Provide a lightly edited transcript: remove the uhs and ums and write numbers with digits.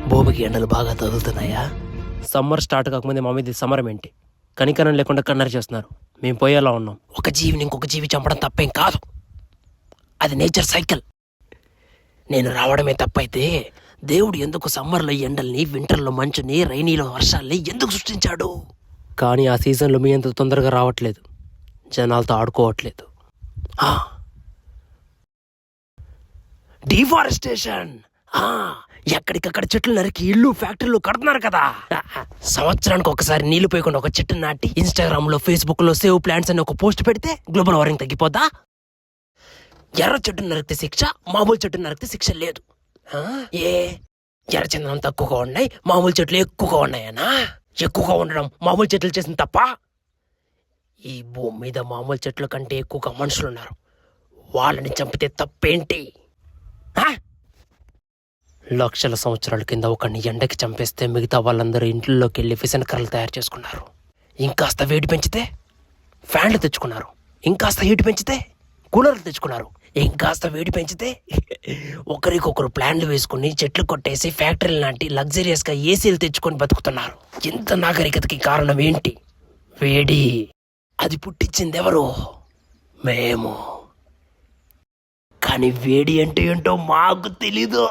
భూమికి ఎండలు బాగా తగులుతున్నాయా? సమ్మర్ స్టార్ట్ కాకముందే మా మీద సమరం ఏంటి? కనికరం లేకుండా కన్నర చేస్తున్నారు. మేము పోయేలా ఉన్నాం. ఒక జీవిని ఇంకొక జీవి చంపడం తప్పేం కాదు, అది నేచర్ సైకిల్. నేను రావడమే తప్పైతే దేవుడు ఎందుకు సమ్మర్లో ఎండల్ని, వింటర్లో మంచుని, రైనీలో వర్షాల్ని ఎందుకు సృష్టించాడు? కానీ ఆ సీజన్లో మీ అంత తొందరగా రావట్లేదు, జనాలతో ఆడుకోవట్లేదు. డిఫారెస్టేషన్. ఎక్కడికక్కడ చెట్లు నరికి ఇల్లు, ఫ్యాక్టరీలు కడుతున్నారు కదా. సంవత్సరానికి ఒకసారి నీళ్లు పోయకుండా ఒక చెట్టు నాటి ఇన్స్టాగ్రామ్ లో, ఫేస్బుక్ లో సేవ్ ప్లాంట్స్ అని ఒక పోస్ట్ పెడితే గ్లోబల్ వార్మింగ్ తగ్గిపోద్దా? ఎర్ర చెట్టును నరికితే శిక్ష, మామూలు చెట్టును నరికితే శిక్ష లేదు. ఏ ఎర్ర చందనం తక్కువగా ఉన్నాయి, మామూలు చెట్లు ఎక్కువగా ఉన్నాయనా? ఎక్కువగా ఉండడం మామూలు చెట్లు చేసిన తప్ప? ఈ భూమి మీద మామూలు చెట్ల కంటే ఎక్కువగా మనుషులున్నారు, వాళ్ళని చంపితే తప్పేంటి? లక్షల సంవత్సరాల కింద ఒకరిని ఎండకి చంపేస్తే మిగతా వాళ్ళందరూ ఇంట్లోకి వెళ్ళి విసన కర్రలు తయారు చేసుకున్నారు. ఇంకాస్త వేడి పెంచితే ఫ్యాన్లు తెచ్చుకున్నారు, ఇంకాస్త హీట్ పెంచితే కూలర్లు తెచ్చుకున్నారు, ఇంకాస్త వేడి పెంచితే ఒకరికొకరు ప్లాన్లు వేసుకుని చెట్లు కొట్టేసి ఫ్యాక్టరీలు లాంటి లగ్జరియస్గా ఏసీలు తెచ్చుకొని బతుకుతున్నారు. ఇంత నాగరికతకి కారణం ఏంటి? వేడి. అది పుట్టించింది ఎవరు? మేము. కానీ వేడి అంటే ఏంటో మాకు తెలీదు.